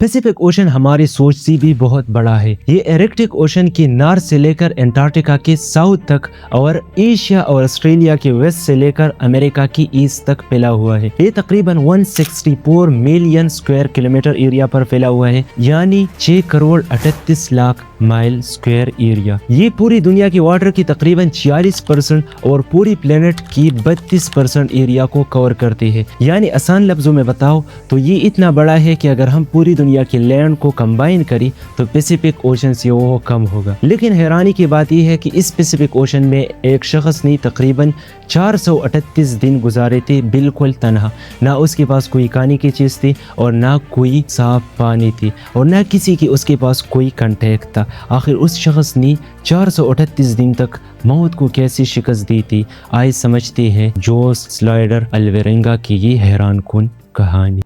Pacific ocean हमारी सोच से भी बहुत बड़ा है। ये आर्कटिक ओशन की नॉर्थ से लेकर अंटार्कटिका के साउथ तक और एशिया और ऑस्ट्रेलिया के वेस्ट से लेकर अमेरिका की ईस्ट तक फैला हुआ है। ये तकरीबन 164 मिलियन स्क्वायर किलोमीटर एरिया पर फैला हुआ है, यानी 6 crore 38 lakh mile square area. ये पूरी दुनिया की वाटर की तकरीबन 46% और पूरी प्लेनेट की 32% एरिया को कवर करती है। यानी आसान लफ्जों में बताओ तो ये इतना बड़ा है कि अगर हम पूरी दुनिया की लैंड को कंबाइन करें तो पैसिफिक ओशन से वो कम होगा। लेकिन हैरानी की बात यह है कि इस पैसिफिक ओशन में एक शख्स ने तकरीबन 438 दिन गुजारे थे बिल्कुल तन्हा। ना उसके पास कोई खाने की चीज़ थी और ना कोई साफ पानी थी और ना किसी की उसके पास कोई कांटेक्ट था। आखिर उस शख्स ने 438 दिन तक मौत को कैसे शिकस्त दी थी? आइए समझते हैं जोस स्लाइडर अल्वेरेंगा की ये हैरानकुन कहानी।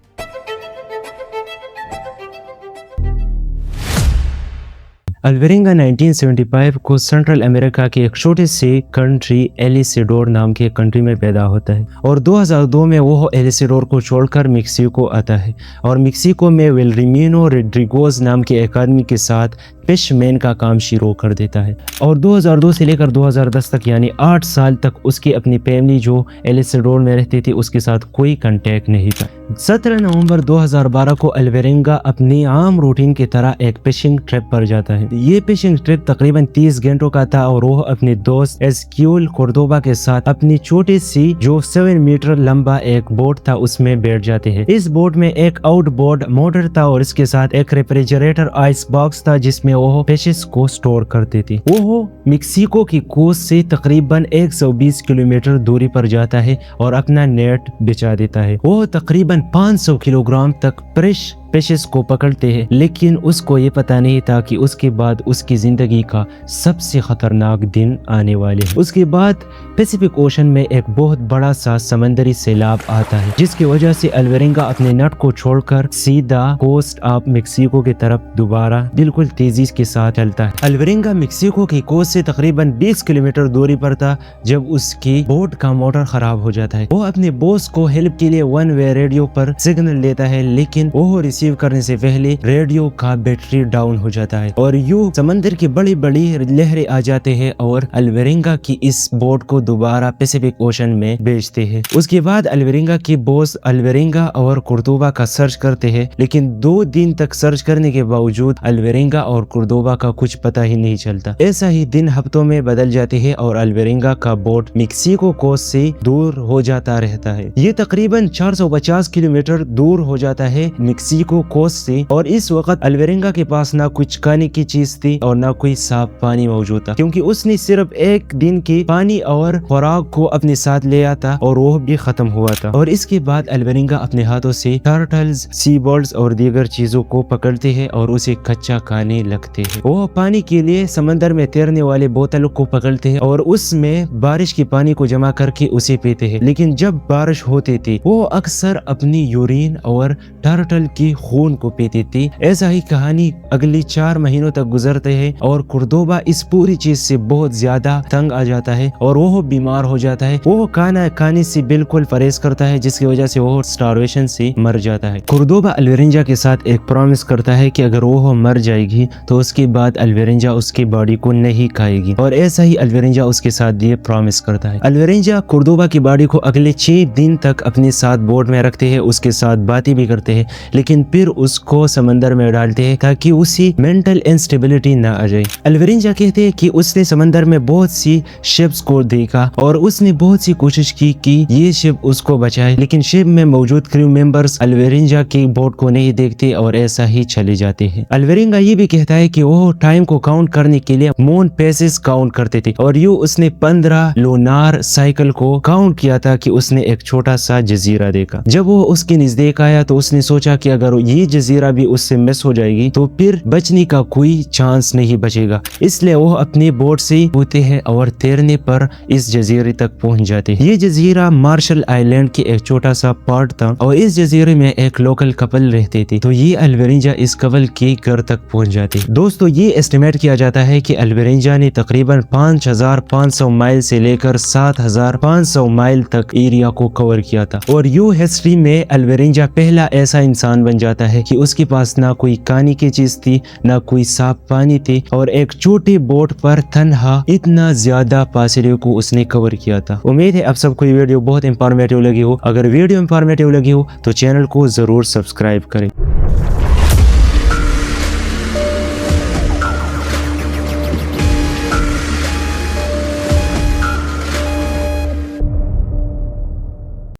अल्वेरेंगा 1975 को सेंट्रल अमेरिका के एक छोटे से कंट्री एल साल्वाडोर नाम के कंट्री में पैदा होता है और 2002 में वो एल साल्वाडोर को छोड़कर मेक्सिको आता है और मेक्सिको में विल्हेमिनो रोड्रिगेज नाम के एक आदमी के साथ फिशमैन का काम शुरू कर देता है और 2002 से लेकर 2010 तक यानी 8 साल तक उसकी अपनी फैमिली जो एल साल्वाडोर में रहती थी उसके साथ कोई कांटेक्ट नहीं था। 17 नवंबर 2012 को अल्वेरेंगा अपनी आम रूटीन की तरह एक फिशिंग ट्रिप पर जाता है। ये फिशिंग ट्रिप तकरीबन 30 घंटों का था और वो अपने दोस्त एस्क्यूल कोर्डोबा के साथ अपनी छोटी सी जो 7 मीटर लंबा एक बोट था उसमें बैठ जाते हैं। इस बोट में एक आउटबोर्ड मोटर था और इसके साथ एक रेफ्रिजरेटर आइस बॉक्स था जिसमें वो फिशेस को स्टोर करते थे। वो मेक्सिको की कोस्ट से तकरीबन 120 किलोमीटर दूरी पर जाता है और अपना नेट बिछा देता है। वो तकरीबन 500 किलोग्राम तक फ्रेश फिशेस को पकड़ते हैं, लेकिन उसको ये पता नहीं था कि उसके बाद उसकी जिंदगी का सबसे खतरनाक दिन आने वाले हैं। उसके बाद पैसिफिक ओशन में एक बहुत बड़ा सा समंदरी सैलाब आता है जिसकी वजह से अल्वेरेंगा अपने नट को छोड़कर सीधा कोस्ट ऑफ मेक्सिको की तरफ दोबारा बिल्कुल तेजी के साथ चलता है। अल्वेरेंगा मेक्सिको की कोस्ट से तकरीबन 20 किलोमीटर दूरी पर था जब उसकी बोट का मोटर खराब हो जाता है। वो अपने बॉस को हेल्प के लिए 1 वे रेडियो पर सिग्नल देता है, लेकिन वो रिसीव करने से पहले रेडियो का बैटरी डाउन हो जाता है और यूं समंदर की बड़ी बड़ी लहरें आ जाते हैं और अल्वेरेंगा की इस बोट को दोबारा पैसिफिक ओशन में भेजते हैं। उसके बाद अल्वेरेंगा की बॉस अल्वेरेंगा और कोर्डोबा का सर्च करते हैं, लेकिन 2 दिन तक सर्च करने के बावजूद अल्वेरेंगा और कोर्डोबा का कुछ पता ही नहीं चलता। ऐसा ही दिन हफ्तों में बदल जाते हैं और अल्वेरेंगा का बोट मेक्सिको कोस्ट से दूर हो जाता रहता है। ये तकरीबन 450 किलोमीटर दूर हो जाता है मेक्सिको कोस्ट से और इस वक्त अल्वेरेंगा के पास ना कुछ खाने की चीज थी और ना कोई साफ पानी मौजूद था, क्योंकि उसने सिर्फ 1 दिन की पानी और खुराक को अपने साथ ले आया था और वो भी खत्म हुआ था। और इसके बाद अल्वेरेंगा अपने हाथों से टर्टल्स, सी बर्ड्स और दीगर चीजों को पकड़ते हैं और उसे कच्चा खाने लगते हैं। वो पानी के लिए समंदर में तैरने वाले बोतलों को पकड़ते हैं और उसमें बारिश के पानी को जमा करके उसे पीते हैं, लेकिन जब बारिश होती थी वो अक्सर अपनी यूरिन और टर्टल की खून को पीती थी। ऐसा ही कहानी अगली 4 महीनों तक गुजरते हैं और कोर्डोबा इस पूरी चीज से बहुत ज्यादा तंग आ जाता है और वो बीमार हो जाता है। वो खाना खाने से बिल्कुल परहेज करता है जिसकी वजह से वो स्टारवेशन से मर जाता है। कोर्डोबा अल्वेरेंगा के साथ एक प्रॉमिस करता है कि अगर वो मर जाएगी तो उसके बाद अल्वेरेंगा उसकी बॉडी को नहीं खाएगी और ऐसा ही अल्वेरेंगा उसके साथ ये प्रॉमिस करता है। अल्वेरेंगा कोर्डोबा की बॉडी को अगले 6 दिन तक अपने साथ बोट में रखते हैं, उसके साथ बातें भी करते हैं, लेकिन फिर उसको समंदर में डालते हैं ताकि उसी मेंटल इंस्टेबिलिटी ना आ जाए। अल्वेरेंगा कहते हैं कि उसने समंदर में बहुत सी शिप्स को देखा और उसने बहुत सी कोशिश की कि ये शिप उसको बचाए, लेकिन शिप में मौजूद क्रू मेंबर्स अल्वेरेंगा की बोट को नहीं देखते और ऐसा ही चले जाते हैं। अल्वेरेंगा ये भी कहता है कि वो टाइम को काउंट करने के लिए मून पेसेस काउंट करते थे और यूं उसने 15 लूनार साइकिल को काउंट किया था कि उसने एक छोटा सा जजीरा देखा। जब वो उसके नजदीक आया तो उसने सोचा कि अगर ये जजीरा भी उससे मिस हो जाएगी तो फिर बचने का कोई चांस नहीं बचेगा, इसलिए वो अपनी बोट से होते हैं और तैरने पर इस जजीरे तक पहुंच जाते हैं। ये जजीरा मार्शल आइलैंड की एक छोटा सा पार्ट था और इस जजीरे में एक लोकल कपल रहते थे, तो ये अल्वेरेंगा इस कपल के घर तक पहुंच जाते। दोस्तों ये एस्टिमेट किया जाता है कि अल्वेरेंगा ने तकरीबन 5500 माइल से लेकर 7500 माइल तक एरिया को कवर किया था और यू हिस्ट्री में अल्वेरेंगा पहला ऐसा इंसान बन جاتا ہے کہ اس کے پاس نہ کوئی کھانے کی چیز تھی، نہ کوئی صاف پانی تھی، اور ایک چھوٹی بوٹ پر تنہا اتنا زیادہ فاصلے کو اس نے کور کیا تھا۔ امید ہے اب سب کو یہ ویڈیو بہت انفارمیٹیو لگی ہو۔ اگر ویڈیو انفارمیٹیو لگی ہو تو چینل کو ضرور سبسکرائب کریں۔